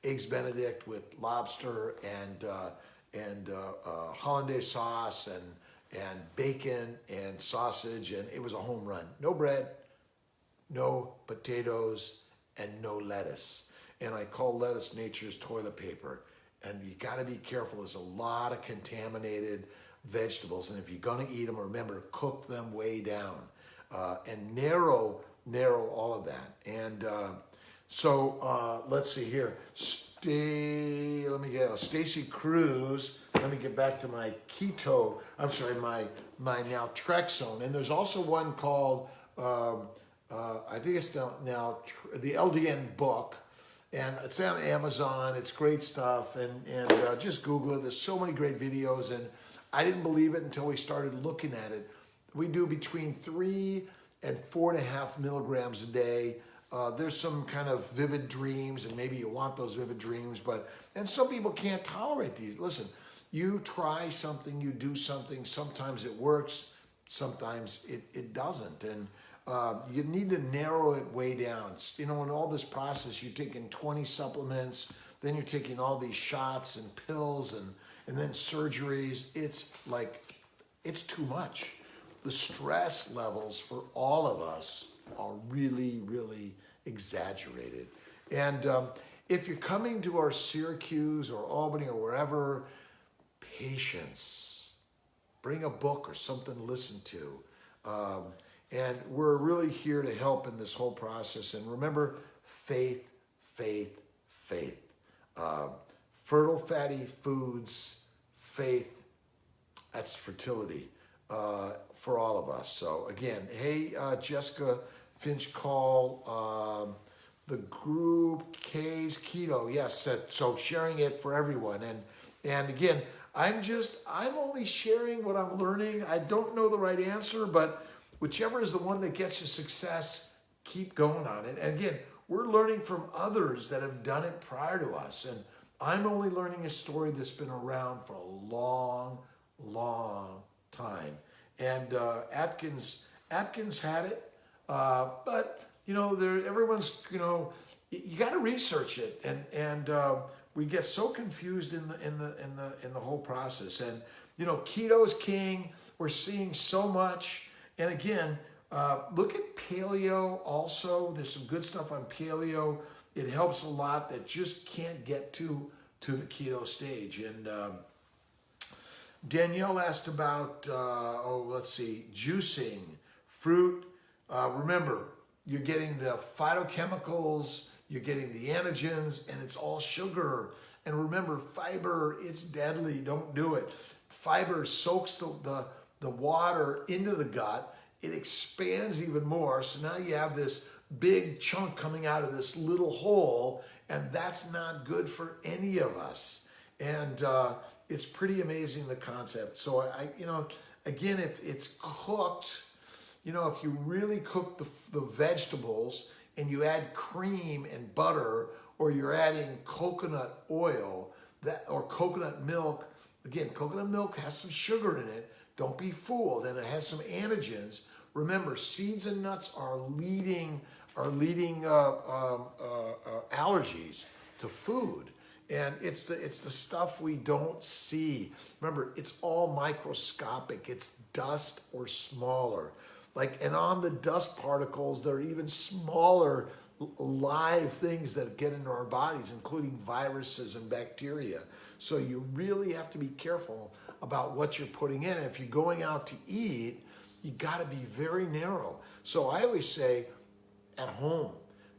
eggs Benedict with lobster and hollandaise sauce and bacon and sausage, and it was a home run. No bread, no potatoes, and no lettuce. And I call lettuce nature's toilet paper. And you got to be careful. There's a lot of contaminated vegetables, and if you're going to eat them, remember, cook them way down and narrow all of that. And so let's see here. Stacy Cruz. Let me get back to my keto. I'm sorry, my naltrexone. And there's also one called I think it's now the LDN book, and it's on Amazon. It's great stuff, and just Google it. There's so many great videos, and I didn't believe it until we started looking at it. We do between 3 and 4.5 milligrams a day. There's some kind of vivid dreams, and maybe you want those vivid dreams, and some people can't tolerate these. Listen, you try something, you do something, sometimes it works, sometimes it doesn't, and you need to narrow it way down. In all this process, you're taking 20 supplements, then you're taking all these shots and pills and then surgeries. It's too much. The stress levels for all of us are really, really exaggerated. And if you're coming to our Syracuse or Albany or wherever, patience. Bring a book or something to listen to. And we're really here to help in this whole process. And remember, faith, faith, faith. Fertile fatty foods, faith, that's fertility for all of us. So again, hey, Jessica Finch Call, the group K's Keto, yes, so sharing it for everyone. And again, I'm only sharing what I'm learning. I don't know the right answer, but whichever is the one that gets you success, keep going on it. And again, we're learning from others that have done it prior to us. And I'm only learning a story that's been around for a long, long time. And Atkins had it, but everyone's you got to research it, and we get so confused in the whole process. And keto's king. We're seeing so much. And again, look at paleo also. There's some good stuff on paleo. It helps a lot that just can't get to the keto stage. And Danielle asked about, juicing, fruit. Remember, you're getting the phytochemicals, you're getting the antigens, and it's all sugar. And remember, fiber, it's deadly. Don't do it. Fiber soaks the water into the gut. It expands even more. So now you have this big chunk coming out of this little hole, and that's not good for any of us. And it's pretty amazing, the concept. So again, if it's cooked, if you really cook the vegetables and you add cream and butter, or you're adding coconut oil or coconut milk. Again, coconut milk has some sugar in it. Don't be fooled, and it has some antigens. Remember, seeds and nuts are leading allergies to food, and it's the stuff we don't see. Remember, it's all microscopic. It's dust or smaller. And on the dust particles, there are even smaller live things that get into our bodies, including viruses and bacteria. So you really have to be careful about what you're putting in. If you're going out to eat, you got to be very narrow. So I always say, at home,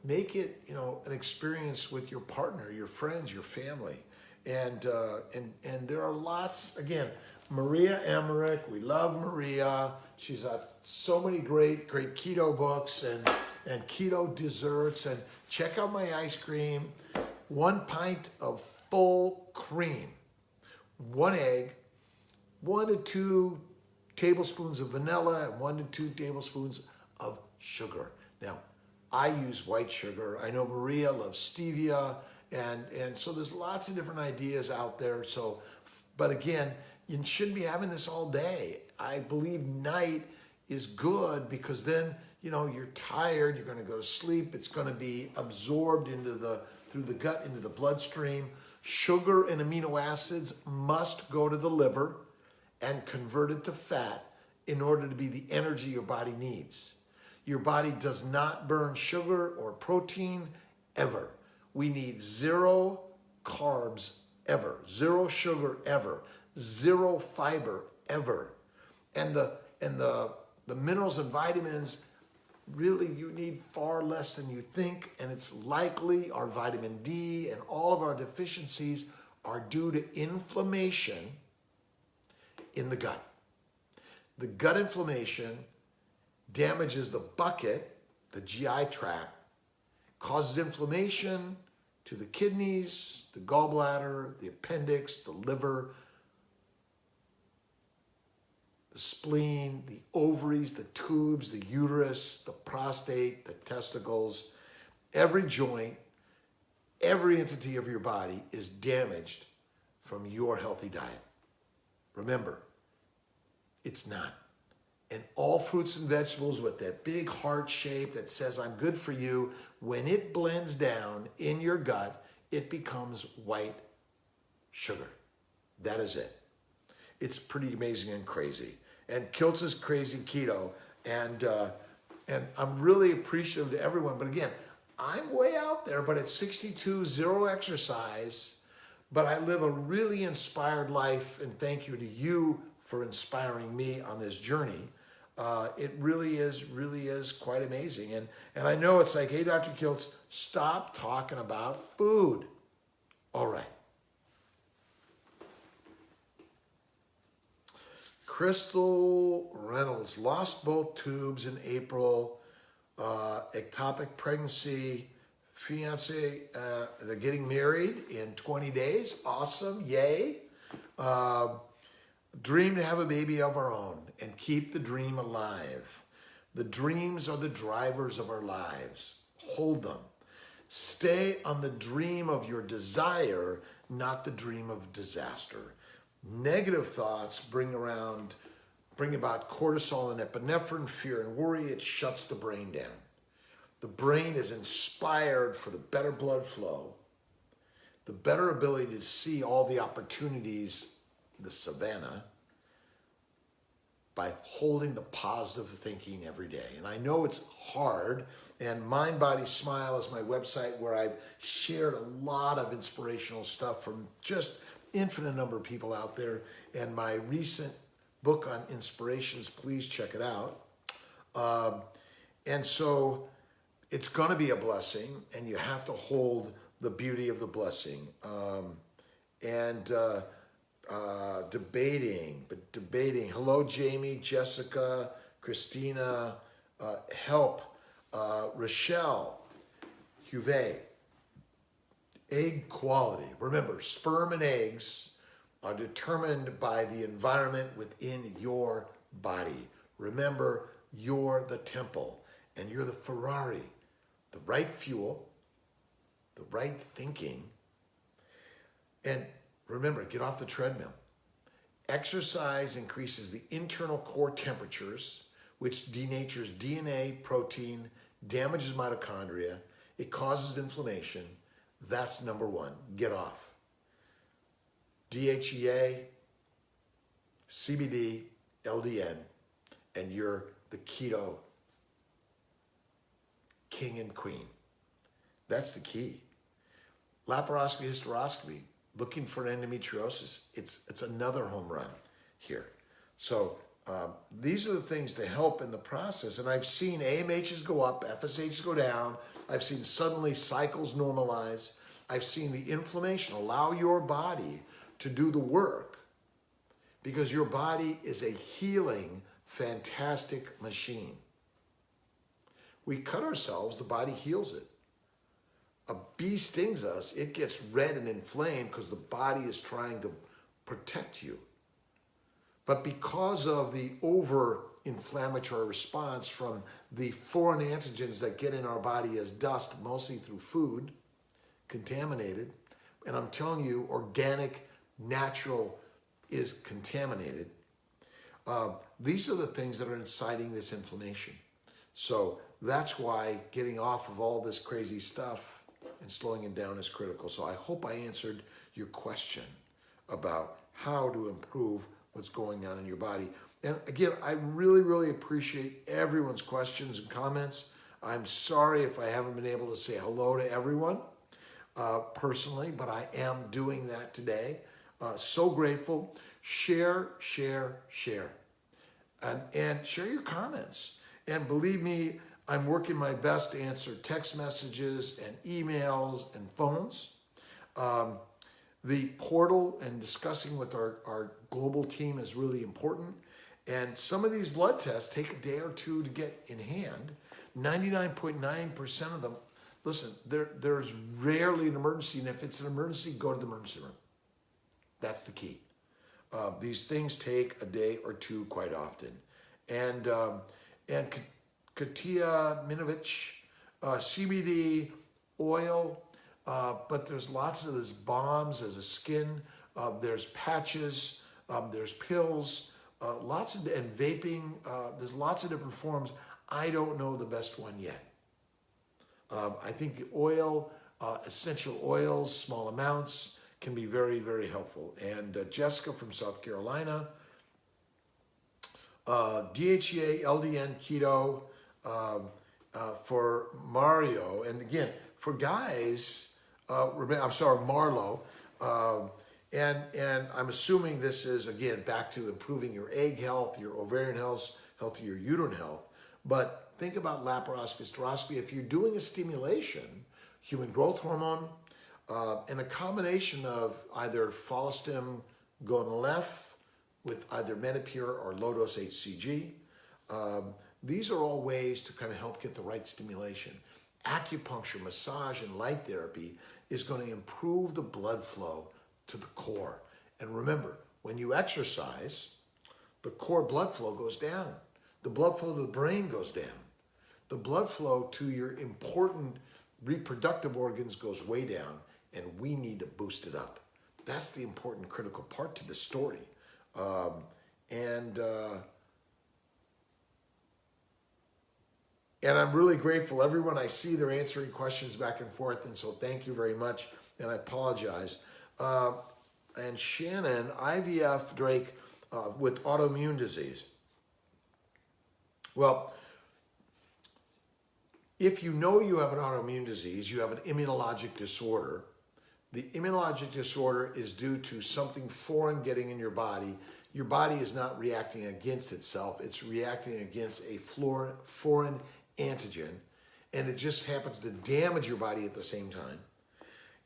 make it, an experience with your partner, your friends, your family. And there are lots, again, Maria Emmerich, we love Maria. She's got so many great keto books and keto desserts. And check out my ice cream. 1 pint of full cream, 1 egg, 1 to 2 tablespoons of vanilla, and 1 to 2 tablespoons of sugar. Now, I use white sugar. I know Maria loves stevia, and so there's lots of different ideas out there. So, but again, you shouldn't be having this all day. I believe night is good because then, you're tired, you're going to go to sleep. It's going to be absorbed through the gut into the bloodstream. Sugar and amino acids must go to the liver and convert it to fat in order to be the energy your body needs. Your body does not burn sugar or protein ever. We need 0 carbs ever, 0 sugar ever, 0 fiber ever. And the minerals and vitamins, really you need far less than you think, and it's likely our vitamin D and all of our deficiencies are due to inflammation in the gut. The gut inflammation damages the bucket, the GI tract, causes inflammation to the kidneys, the gallbladder, the appendix, the liver, the spleen, the ovaries, the tubes, the uterus, the prostate, the testicles. Every joint, every entity of your body is damaged from your healthy diet. Remember, it's not. And all fruits and vegetables with that big heart shape that says, I'm good for you, when it blends down in your gut, it becomes white sugar. That is it. It's pretty amazing and crazy. And Kiltz is crazy keto. And I'm really appreciative to everyone. But again, I'm way out there, but at 62, 0 exercise. But I live a really inspired life. And thank you to you for inspiring me on this journey. It really is quite amazing. And I know it's like, hey, Dr. Kiltz, stop talking about food. All right. Crystal Reynolds lost both tubes in April. Ectopic pregnancy. Fiance, they're getting married in 20 days. Awesome. Yay. Dream to have a baby of our own and keep the dream alive. The dreams are the drivers of our lives. Hold them. Stay on the dream of your desire, not the dream of disaster. Negative thoughts bring about cortisol and epinephrine, fear and worry. It shuts the brain down. The brain is inspired for the better blood flow, the better ability to see all the opportunities, the savannah, by holding the positive thinking every day. And I know it's hard, and Mind, Body, Smile is my website where I've shared a lot of inspirational stuff from just infinite number of people out there. And my recent book on inspirations, please check it out. And so it's going to be a blessing, and you have to hold the beauty of the blessing. Debating. Hello, Jamie, Jessica, Christina, Help, Rochelle, Huve. Egg quality. Remember, sperm and eggs are determined by the environment within your body. Remember, you're the temple and you're the Ferrari. The right fuel, the right thinking, and remember, get off the treadmill. Exercise increases the internal core temperatures, which denatures DNA, protein, damages mitochondria. It causes inflammation. That's number one. Get off. DHEA, CBD, LDN, and you're the keto king and queen. That's the key. Laparoscopy, hysteroscopy. looking for endometriosis, it's another home run here. So these are the things to help in the process. And I've seen AMHs go up, FSHs go down. I've seen suddenly cycles normalize. I've seen the inflammation allow your body to do the work, because your body is a healing, fantastic machine. We cut ourselves, the body heals it. A bee stings us, it gets red and inflamed because the body is trying to protect you. But because of the over-inflammatory response from the foreign antigens that get in our body as dust, mostly through food, contaminated, and I'm telling you, organic, natural is contaminated. These are the things that are inciting this inflammation. So that's why getting off of all this crazy stuff and slowing it down is critical. So I hope I answered your question about how to improve what's going on in your body. And again, I really, really appreciate everyone's questions and comments. I'm sorry if I haven't been able to say hello to everyone personally, but I am doing that today. So grateful. Share, share, share. And share your comments. And believe me, I'm working my best to answer text messages and emails and phones. The portal and discussing with our global team is really important. And some of these blood tests take a day or two to get in hand. 99.9% of them, listen, there's rarely an emergency. And if it's an emergency, go to the emergency room. That's the key. These things take a day or two quite often. And Katia Minovich, CBD, oil, but there's lots of this bombs as a skin, there's patches, there's pills, and vaping, there's lots of different forms. I don't know the best one yet. I think the oil, essential oils, small amounts, can be very, very helpful. And Jessica from South Carolina, DHEA, LDN, keto, for Mario, and again, for guys, Marlo, and I'm assuming this is, again, back to improving your egg health, your ovarian health, your uterine health, but think about laparoscopy, hysteroscopy. If you're doing a stimulation, human growth hormone, and a combination of either Follistim Gonalef with either Menopur or low-dose HCG, these are all ways to kind of help get the right stimulation. Acupuncture, massage, and light therapy is going to improve the blood flow to the core. And remember, when you exercise, the core blood flow goes down. The blood flow to the brain goes down. The blood flow to your important reproductive organs goes way down, and we need to boost it up. That's the important critical part to the story. And I'm really grateful. Everyone I see, they're answering questions back and forth, and so thank you very much, and I apologize. And Shannon, IVF, Drake, with autoimmune disease. Well, if you know you have an autoimmune disease, you have an immunologic disorder. The immunologic disorder is due to something foreign getting in your body. Your body is not reacting against itself. It's reacting against a foreign antigen, and it just happens to damage your body at the same time.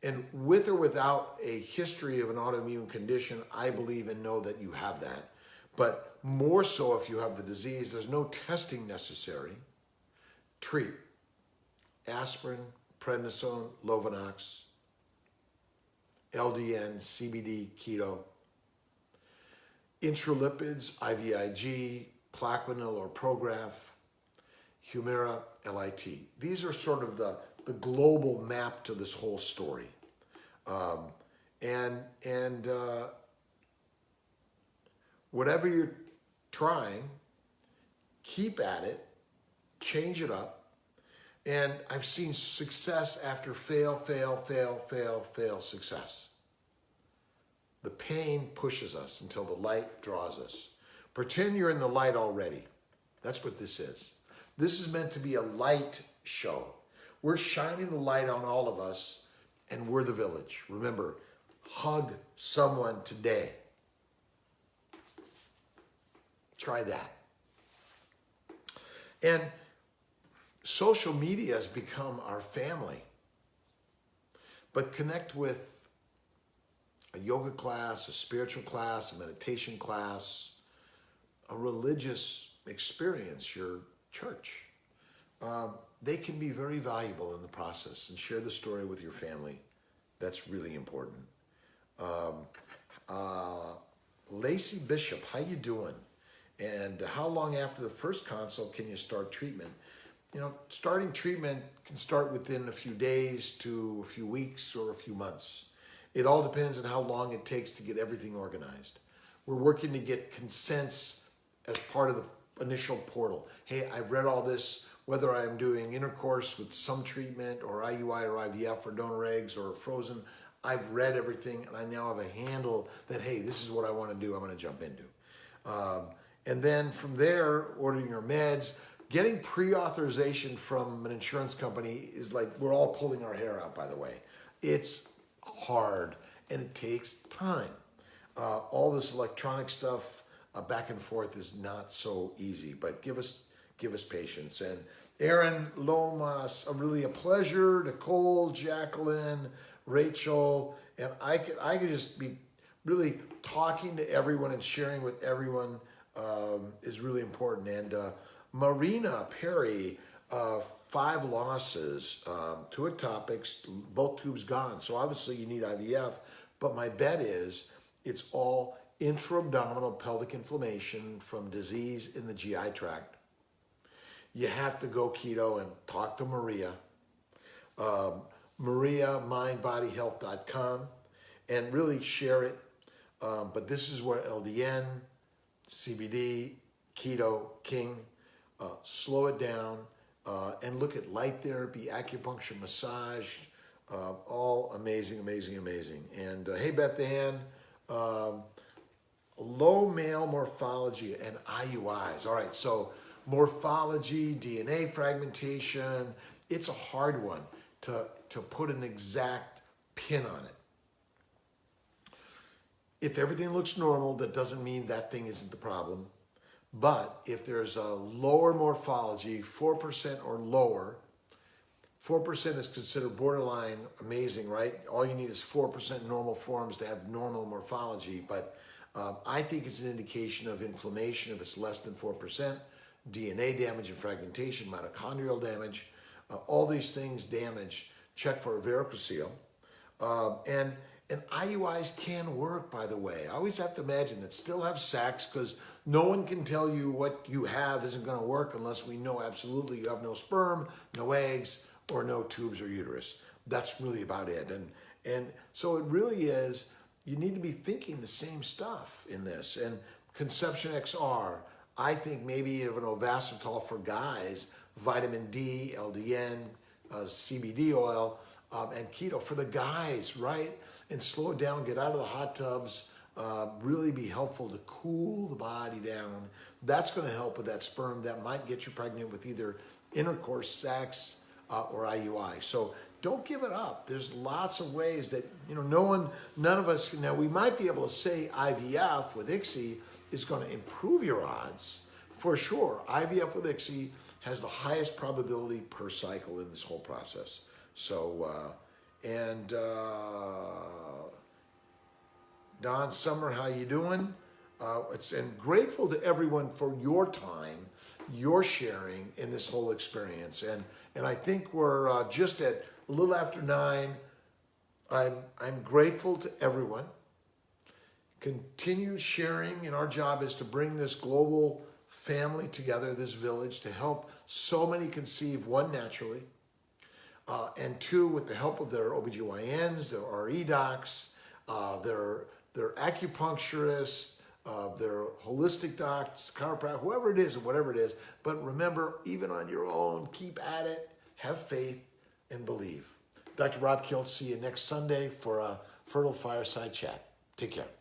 And with or without a history of an autoimmune condition, I believe and know that you have that. But more so if you have the disease, there's no testing necessary. Treat. Aspirin, prednisone, Lovenox, LDN, CBD, keto. Intralipids, IVIG, Plaquenil or Prograf, Humira, LIT. These are sort of the global map to this whole story. Whatever you're trying, keep at it, change it up. And I've seen success after fail success. The pain pushes us until the light draws us. Pretend you're in the light already. That's what this is. This is meant to be a light show. We're shining the light on all of us, and we're the village. Remember, hug someone today. Try that. And social media has become our family. But connect with a yoga class, a spiritual class, a meditation class, a religious experience, your church. They can be very valuable in the process, and share the story with your family. That's really important. Lacey Bishop, how you doing? And how long after the first consult can you start treatment? You know, starting treatment can start within a few days to a few weeks or a few months. It all depends on how long it takes to get everything organized. We're working to get consents as part of the initial portal. Hey, I've read all this, whether I'm doing intercourse with some treatment or IUI or IVF or donor eggs or frozen, I've read everything and I now have a handle that, hey, this is what I want to do, I'm going to jump into. And then from there, ordering your meds, getting pre-authorization from an insurance company is like, we're all pulling our hair out, by the way. It's hard and it takes time. All this electronic stuff back and forth is not so easy, but give us patience. And Aaron Lomas, really a pleasure. Nicole, Jacqueline, Rachel, and I could just be really talking to everyone and sharing with everyone is really important. And Marina Perry, 5 losses, 2 ectopics, both tubes gone. So obviously you need IVF, but my bet is it's all intra-abdominal pelvic inflammation from disease in the GI tract. You have to go keto and talk to Maria. Maria, mindbodyhealth.com, and really share it. But this is where LDN, CBD, keto, king, slow it down, and look at light therapy, acupuncture, massage, all amazing, amazing, amazing. And hey, Beth Ann, low male morphology and IUIs. All right, so morphology, DNA fragmentation, it's a hard one to put an exact pin on it. If everything looks normal, that doesn't mean that thing isn't the problem. But if there's a lower morphology, 4% or lower, 4% is considered borderline amazing, right? All you need is 4% normal forms to have normal morphology. But I think it's an indication of inflammation if it's less than 4%, DNA damage and fragmentation, mitochondrial damage, all these things damage. Check for a varicocele. And IUIs can work, by the way. I always have to imagine that still have sex because no one can tell you what you have isn't going to work unless we know absolutely you have no sperm, no eggs, or no tubes or uterus. That's really about it. And so it really is, you need to be thinking the same stuff in this. And Conception XR, I think maybe even Ovasitol for guys, vitamin D, LDN, CBD oil, and keto for the guys, right? And slow it down, get out of the hot tubs, really be helpful to cool the body down. That's going to help with that sperm that might get you pregnant with either intercourse, sex, or IUI. So don't give it up. There's lots of ways that, none of us, now we might be able to say IVF with ICSI is going to improve your odds. For sure, IVF with ICSI has the highest probability per cycle in this whole process. So, Don Summer, how you doing? And grateful to everyone for your time, your sharing in this whole experience. And I think we're just at a little after 9. I'm grateful to everyone. Continue sharing, and our job is to bring this global family together, this village, to help so many conceive, 1, naturally, and 2, with the help of their OBGYNs, their RE docs, their acupuncturists, their holistic docs, chiropractor, whoever it is and whatever it is. But remember, even on your own, keep at it, have faith, and believe. Dr. Rob Kiltz, see you next Sunday for a Fertile Fireside Chat. Take care.